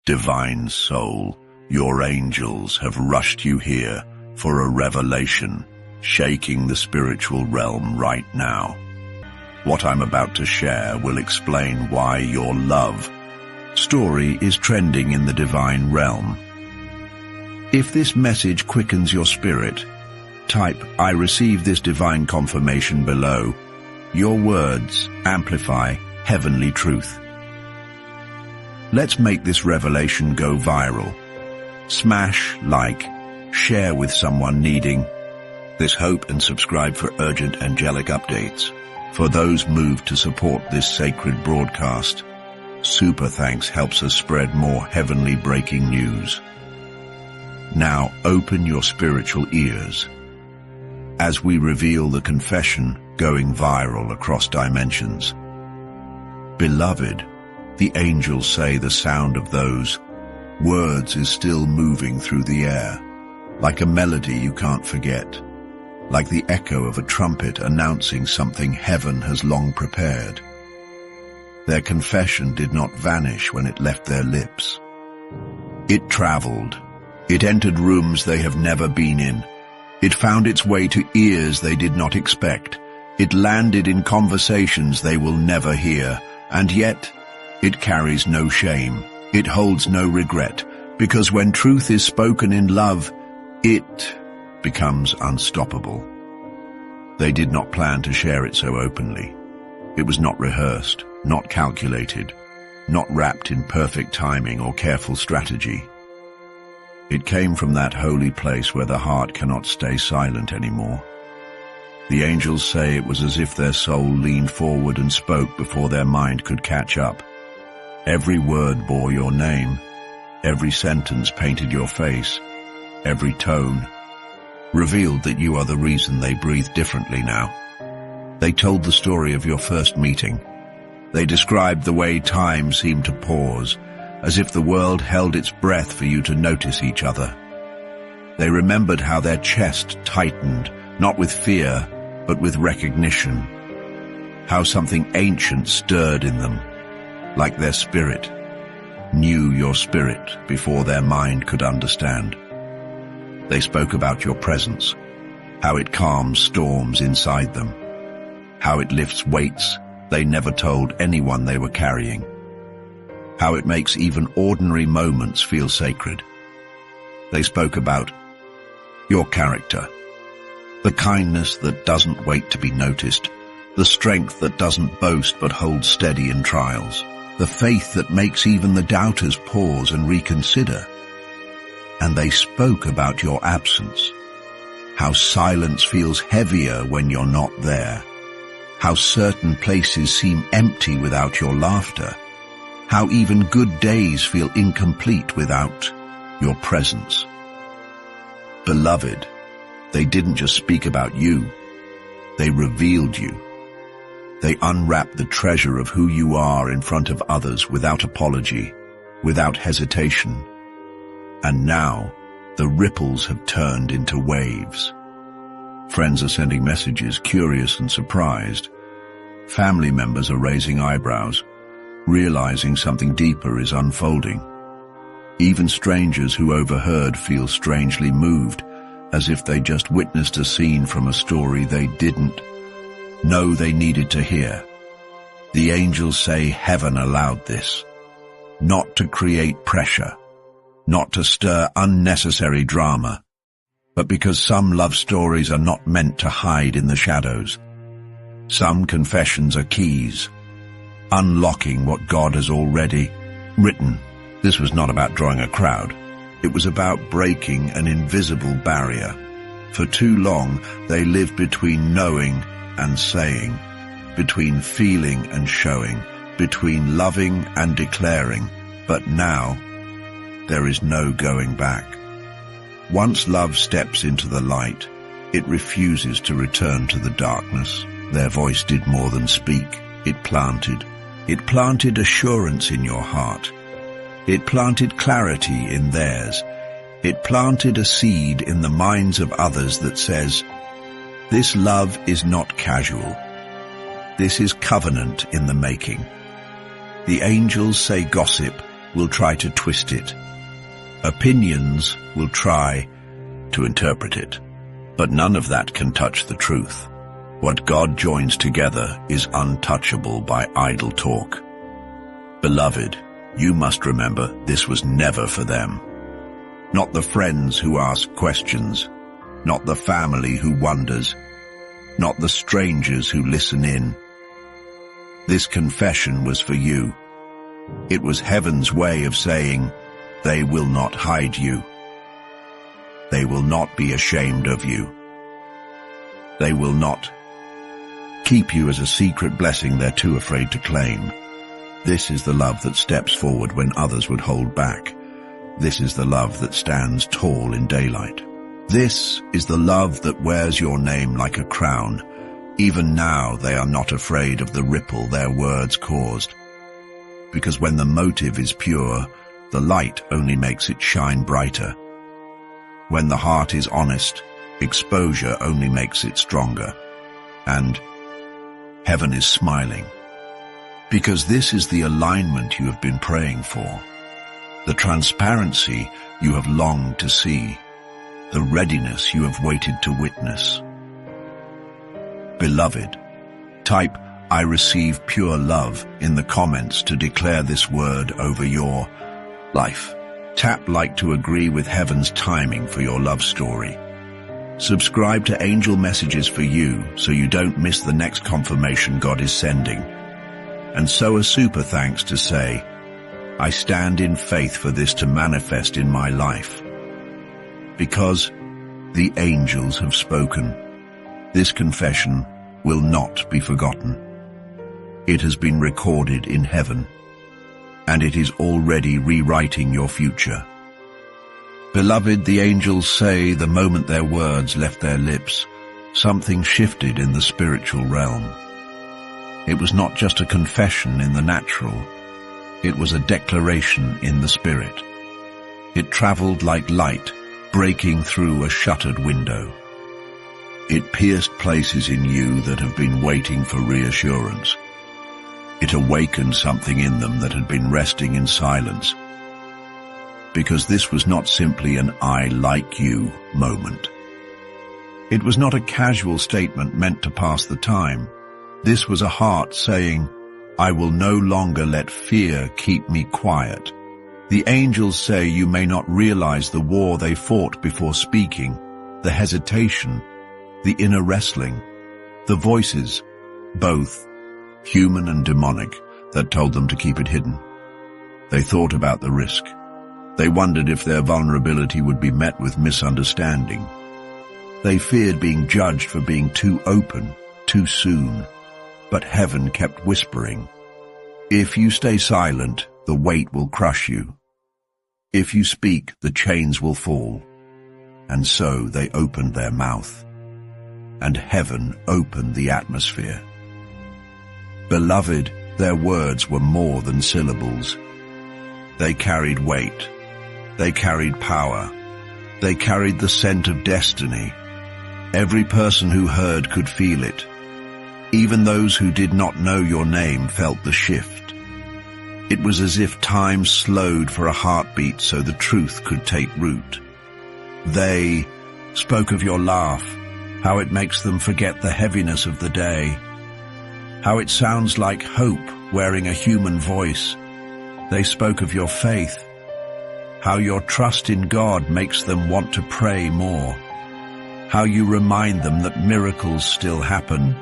Divine soul, your angels have rushed you here for a revelation, shaking the spiritual realm right now. What I'm about to share will explain why your love story is trending in the divine realm. If this message quickens your spirit, type "I receive this divine confirmation" below. Your words amplify heavenly truth. Let's make this revelation go viral. Smash like, share with someone needing this hope, and subscribe for urgent angelic updates. For those moved to support this sacred broadcast, super thanks helps us spread more heavenly breaking news. Now open your spiritual ears as we reveal the confession going viral across dimensions. Beloved, the angels say the sound of those words is still moving through the air, like a melody you can't forget, like the echo of a trumpet announcing something heaven has long prepared. Their confession did not vanish when it left their lips. It traveled. It entered rooms they have never been in. It found its way to ears they did not expect. It landed in conversations they will never hear, and yet it carries no shame. It holds no regret, because when truth is spoken in love, it becomes unstoppable. They did not plan to share it so openly. It was not rehearsed, not calculated, not wrapped in perfect timing or careful strategy. It came from that holy place where the heart cannot stay silent anymore. The angels say it was as if their soul leaned forward and spoke before their mind could catch up. Every word bore your name. Every sentence painted your face. Every tone revealed that you are the reason they breathe differently now. They told the story of your first meeting. They described the way time seemed to pause, as if the world held its breath for you to notice each other. They remembered how their chest tightened, not with fear, but with recognition. How something ancient stirred in them, like their spirit knew your spirit before their mind could understand. They spoke about your presence, how it calms storms inside them, how it lifts weights they never told anyone they were carrying, how it makes even ordinary moments feel sacred. They spoke about your character, the kindness that doesn't wait to be noticed, the strength that doesn't boast but holds steady in trials, the faith that makes even the doubters pause and reconsider. And they spoke about your absence, how silence feels heavier when you're not there, how certain places seem empty without your laughter, how even good days feel incomplete without your presence. Beloved, they didn't just speak about you, they revealed you. They unwrapped the treasure of who you are in front of others without apology, without hesitation. And now, the ripples have turned into waves. Friends are sending messages, curious and surprised. Family members are raising eyebrows, realizing something deeper is unfolding. Even strangers who overheard feel strangely moved, as if they just witnessed a scene from a story they didn't know they needed to hear. The angels say heaven allowed this, not to create pressure, not to stir unnecessary drama, but because some love stories are not meant to hide in the shadows. Some confessions are keys, unlocking what God has already written. This was not about drawing a crowd. It was about breaking an invisible barrier. For too long, they lived between knowing and saying, between feeling and showing, between loving and declaring. But now, there is no going back. Once love steps into the light, it refuses to return to the darkness. Their voice did more than speak. It planted assurance in your heart. It planted clarity in theirs. It planted a seed in the minds of others that says, this love is not casual. This is covenant in the making. The angels say gossip will try to twist it. Opinions will try to interpret it. But none of that can touch the truth. What God joins together is untouchable by idle talk. Beloved, you must remember this was never for them. Not the friends who ask questions, not the family who wonders, not the strangers who listen in. This confession was for you. It was heaven's way of saying, they will not hide you. They will not be ashamed of you. They will not keep you as a secret blessing they're too afraid to claim. This is the love that steps forward when others would hold back. This is the love that stands tall in daylight. This is the love that wears your name like a crown. Even now they are not afraid of the ripple their words caused. Because when the motive is pure, the light only makes it shine brighter. When the heart is honest, exposure only makes it stronger. And heaven is smiling. Because this is the alignment you have been praying for. The transparency you have longed to see. The readiness you have waited to witness. Beloved, type "I receive pure love" in the comments to declare this word over your life. Tap like to agree with heaven's timing for your love story. Subscribe to Angel Messages for you so you don't miss the next confirmation God is sending. And so a super thanks to say, I stand in faith for this to manifest in my life. Because the angels have spoken. This confession will not be forgotten. It has been recorded in heaven, and it is already rewriting your future. Beloved, the angels say the moment their words left their lips, something shifted in the spiritual realm. It was not just a confession in the natural, it was a declaration in the spirit. It traveled like light, breaking through a shuttered window. It pierced places in you that have been waiting for reassurance. It awakened something in them that had been resting in silence. Because this was not simply an "I like you" moment. It was not a casual statement meant to pass the time. This was a heart saying, I will no longer let fear keep me quiet. The angels say you may not realize the war they fought before speaking, the hesitation, the inner wrestling, the voices, both human and demonic, that told them to keep it hidden. They thought about the risk. They wondered if their vulnerability would be met with misunderstanding. They feared being judged for being too open, too soon. But heaven kept whispering, if you stay silent, the weight will crush you. If you speak, the chains will fall. And so they opened their mouth, and heaven opened the atmosphere. Beloved, their words were more than syllables. They carried weight. They carried power. They carried the scent of destiny. Every person who heard could feel it. Even those who did not know your name felt the shift. It was as if time slowed for a heartbeat so the truth could take root. They spoke of your laugh, how it makes them forget the heaviness of the day, how it sounds like hope wearing a human voice. They spoke of your faith, how your trust in God makes them want to pray more, how you remind them that miracles still happen.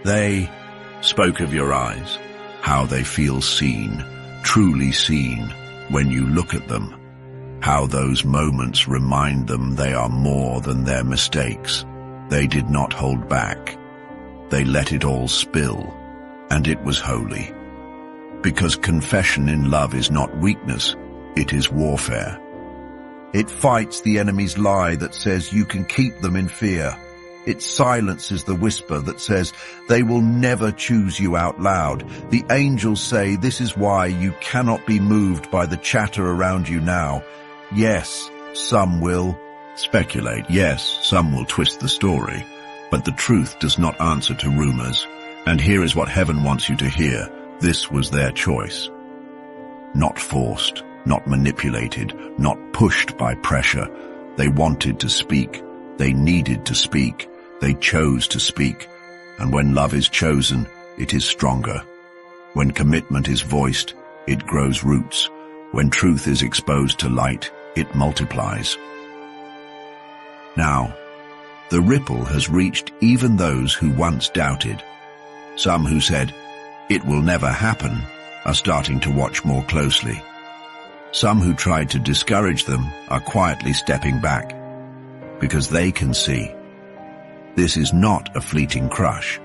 They spoke of your eyes, how they feel seen, truly seen, when you look at them, how those moments remind them they are more than their mistakes. They did not hold back. They let it all spill, and it was holy. Because confession in love is not weakness, it is warfare. It fights the enemy's lie that says you can keep them in fear. It silences the whisper that says they will never choose you out loud. The angels say this is why you cannot be moved by the chatter around you now. Yes, some will speculate. Yes, some will twist the story. But the truth does not answer to rumors. And here is what heaven wants you to hear. This was their choice. not forced, not manipulated, not pushed by pressure. They wanted to speak. They needed to speak. They chose to speak. And when love is chosen, it is stronger. When commitment is voiced, it grows roots. When truth is exposed to light, it multiplies. Now, the ripple has reached even those who once doubted. Some who said, "It will never happen," are starting to watch more closely. Some who tried to discourage them are quietly stepping back, because they can see. This is not a fleeting crush.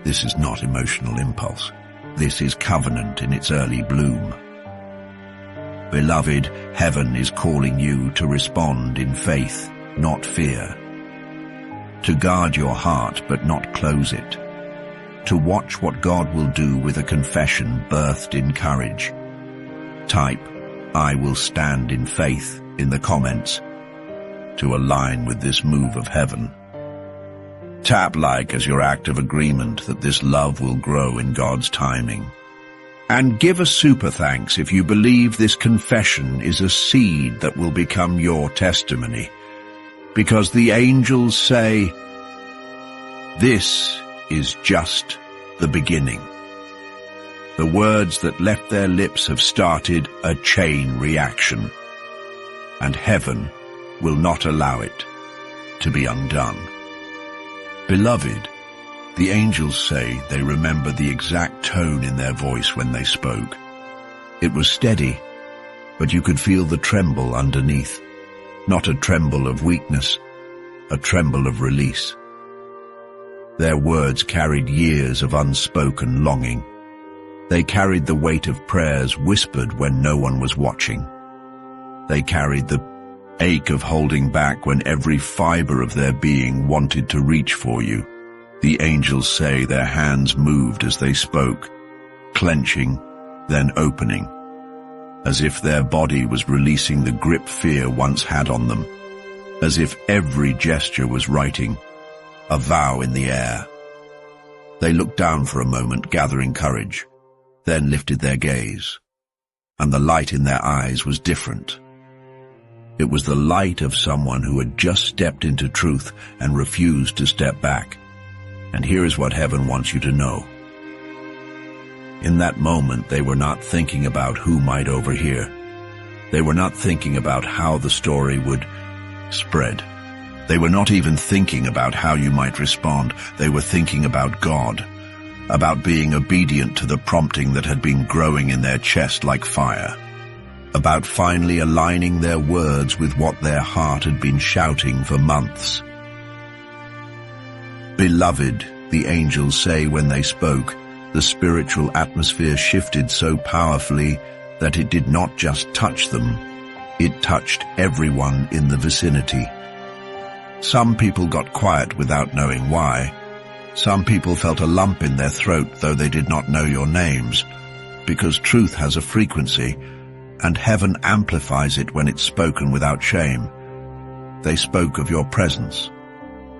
This is not emotional impulse. This is covenant in its early bloom. Beloved, heaven is calling you to respond in faith, not fear. To guard your heart but not close it. To watch what God will do with a confession birthed in courage. Type, "I will stand in faith" in the comments to align with this move of heaven. Tap like as your act of agreement that this love will grow in God's timing. And give a super thanks if you believe this confession is a seed that will become your testimony. Because the angels say, "This is just the beginning." The words that left their lips have started a chain reaction, and heaven will not allow it to be undone. Beloved, the angels say they remember the exact tone in their voice when they spoke. It was steady, but you could feel the tremble underneath. Not a tremble of weakness, a tremble of release. Their words carried years of unspoken longing. They carried the weight of prayers whispered when no one was watching. They carried the ache of holding back when every fiber of their being wanted to reach for you. The angels say their hands moved as they spoke, clenching, then opening, as if their body was releasing the grip fear once had on them, as if every gesture was writing a vow in the air. They looked down for a moment, gathering courage, then lifted their gaze, and the light in their eyes was different. It was the light of someone who had just stepped into truth and refused to step back. And here is what heaven wants you to know. In that moment, they were not thinking about who might overhear. They were not thinking about how the story would spread. They were not even thinking about how you might respond. They were thinking about God, about being obedient to the prompting that had been growing in their chest like fire, about finally aligning their words with what their heart had been shouting for months. Beloved, the angels say when they spoke, the spiritual atmosphere shifted so powerfully that it did not just touch them, it touched everyone in the vicinity. Some people got quiet without knowing why. Some people felt a lump in their throat though they did not know your names, because truth has a frequency, and heaven amplifies it when it's spoken without shame. They spoke of your presence,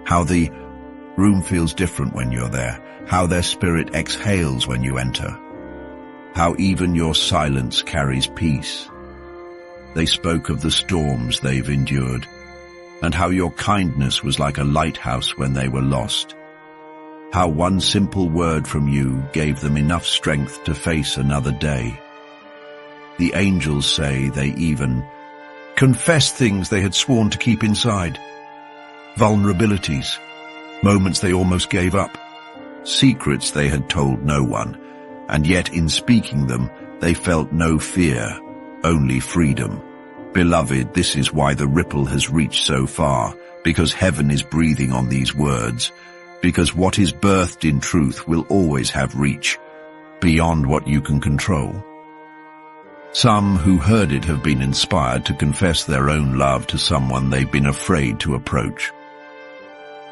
how the room feels different when you're there, how their spirit exhales when you enter, how even your silence carries peace. They spoke of the storms they've endured, and how your kindness was like a lighthouse when they were lost, how one simple word from you gave them enough strength to face another day. The angels say they even confessed things they had sworn to keep inside, vulnerabilities, moments they almost gave up, secrets they had told no one, and yet in speaking them, they felt no fear, only freedom. Beloved, this is why the ripple has reached so far, because heaven is breathing on these words, because what is birthed in truth will always have reach, beyond what you can control. Some who heard it have been inspired to confess their own love to someone they've been afraid to approach.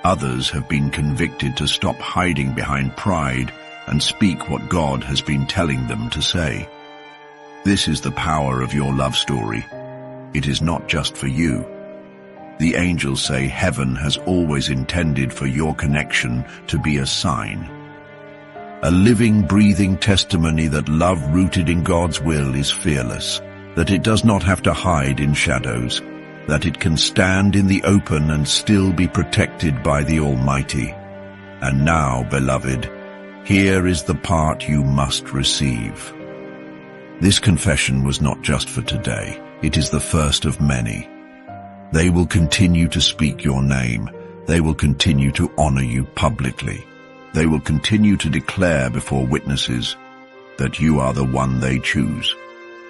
Others have been convicted to stop hiding behind pride and speak what God has been telling them to say. This is the power of your love story. It is not just for you. The angels say heaven has always intended for your connection to be a sign. a living, breathing testimony that love rooted in God's will is fearless, that it does not have to hide in shadows, that it can stand in the open and still be protected by the Almighty. And now, beloved, here is the part you must receive. This confession was not just for today. It is the first of many. They will continue to speak your name. They will continue to honor you publicly. They will continue to declare before witnesses that you are the one they choose.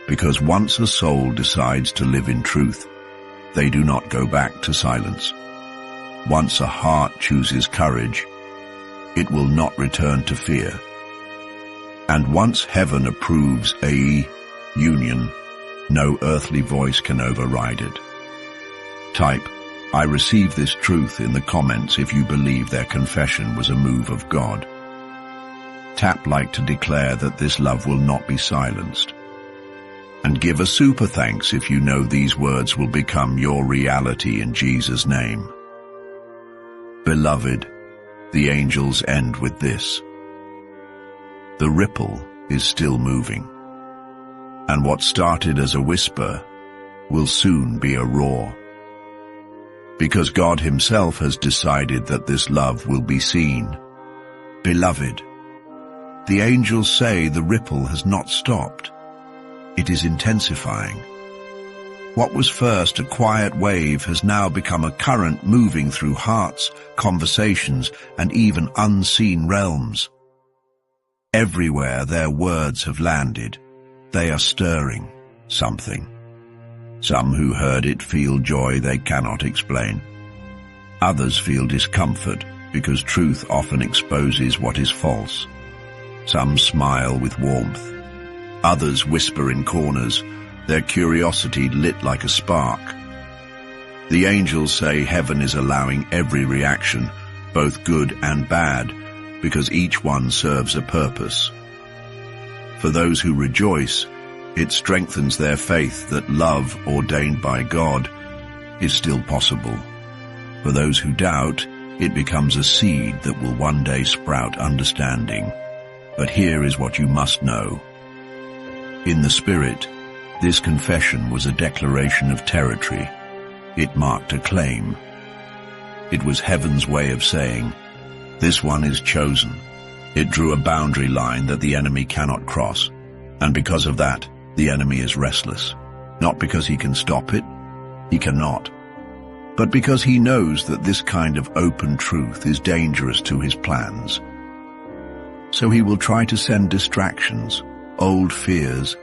Because once a soul decides to live in truth, they do not go back to silence. Once a heart chooses courage, it will not return to fear. And once heaven approves a union, no earthly voice can override it. Type, "I receive this truth" in the comments if you believe their confession was a move of God. Tap like to declare that this love will not be silenced. And give a super thanks if you know these words will become your reality in Jesus' name. Beloved, the angels end with this. The ripple is still moving. And what started as a whisper will soon be a roar. Because God himself has decided that this love will be seen. Beloved, the angels say the ripple has not stopped. It is intensifying. What was first a quiet wave has now become a current moving through hearts, conversations, and even unseen realms. Everywhere their words have landed, they are stirring something. Some who heard it feel joy they cannot explain. Others feel discomfort because truth often exposes what is false. Some smile with warmth. Others whisper in corners, their curiosity lit like a spark. The angels say heaven is allowing every reaction, both good and bad, because each one serves a purpose. For those who rejoice, it strengthens their faith that love ordained by God is still possible. For those who doubt, it becomes a seed that will one day sprout understanding. But here is what you must know. In the Spirit, this confession was a declaration of territory. It marked a claim. It was heaven's way of saying, "This one is chosen." It drew a boundary line that the enemy cannot cross. And because of that, the enemy is restless. Not because he can stop it, he cannot. But because he knows that this kind of open truth is dangerous to his plans. So he will try to send distractions, old fears,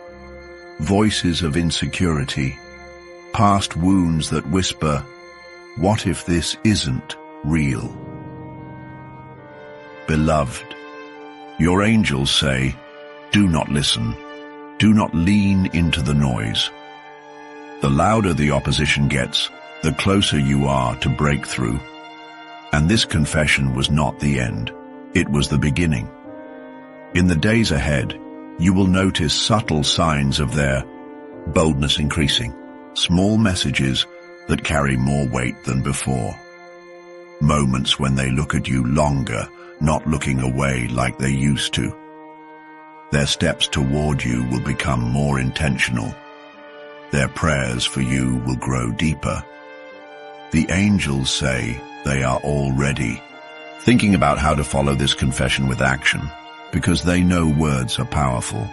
voices of insecurity, past wounds that whisper, "What if this isn't real?" Beloved, your angels say, do not listen. Do not lean into the noise. The louder the opposition gets, the closer you are to breakthrough. And this confession was not the end. It was the beginning. In the days ahead, you will notice subtle signs of their boldness increasing, small messages that carry more weight than before. Moments when they look at you longer, not looking away like they used to. Their steps toward you will become more intentional. Their prayers for you will grow deeper. The angels say they are all ready, thinking about how to follow this confession with action, because they know words are powerful.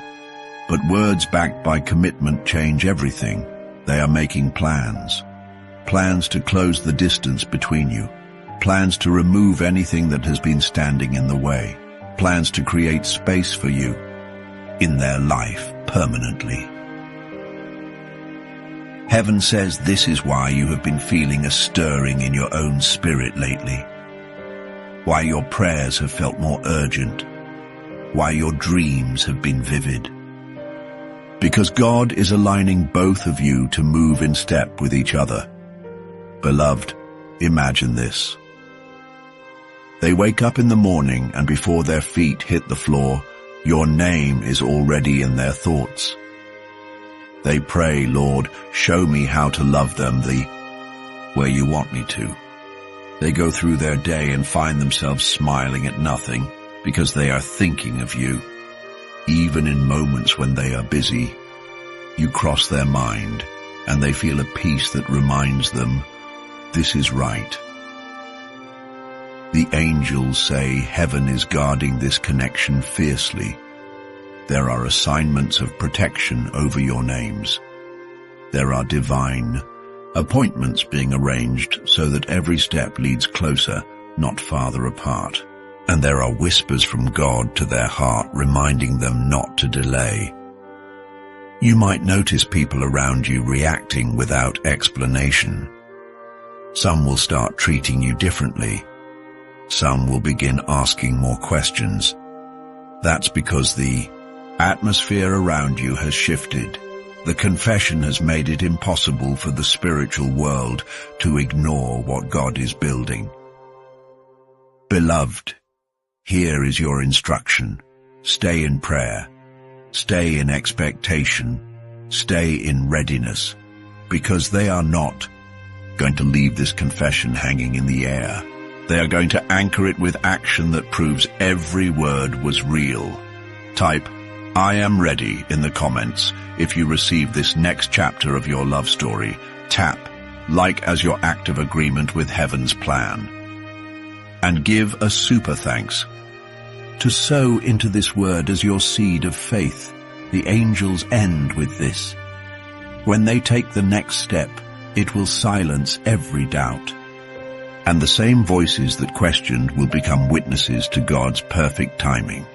But words backed by commitment change everything. They are making plans. Plans to close the distance between you. Plans to remove anything that has been standing in the way. Plans to create space for you in their life permanently. Heaven says this is why you have been feeling a stirring in your own spirit lately. Why your prayers have felt more urgent. Why your dreams have been vivid. Because God is aligning both of you to move in step with each other. Beloved, imagine this. They wake up in the morning and before their feet hit the floor, your name is already in their thoughts. They pray, Lord, show me how to love them the way you want me to. They go through their day and find themselves smiling at nothing, because they are thinking of you. Even in moments when they are busy, you cross their mind, and they feel a peace that reminds them, this is right. The angels say heaven is guarding this connection fiercely. There are assignments of protection over your names. There are divine appointments being arranged so that every step leads closer, not farther apart. And there are whispers from God to their heart reminding them not to delay. You might notice people around you reacting without explanation. Some will start treating you differently. Some will begin asking more questions. That's because the atmosphere around you has shifted. The confession has made it impossible for the spiritual world to ignore what God is building. Beloved, here is your instruction. Stay in prayer. Stay in expectation. Stay in readiness, because they are not going to leave this confession hanging in the air. They are going to anchor it with action that proves every word was real. Type, I am ready in the comments if you receive this next chapter of your love story. Tap like as your act of agreement with heaven's plan. And give a super thanks. To sow into this word as your seed of faith, the angels end with this. When they take the next step, it will silence every doubt. And the same voices that questioned will become witnesses to God's perfect timing.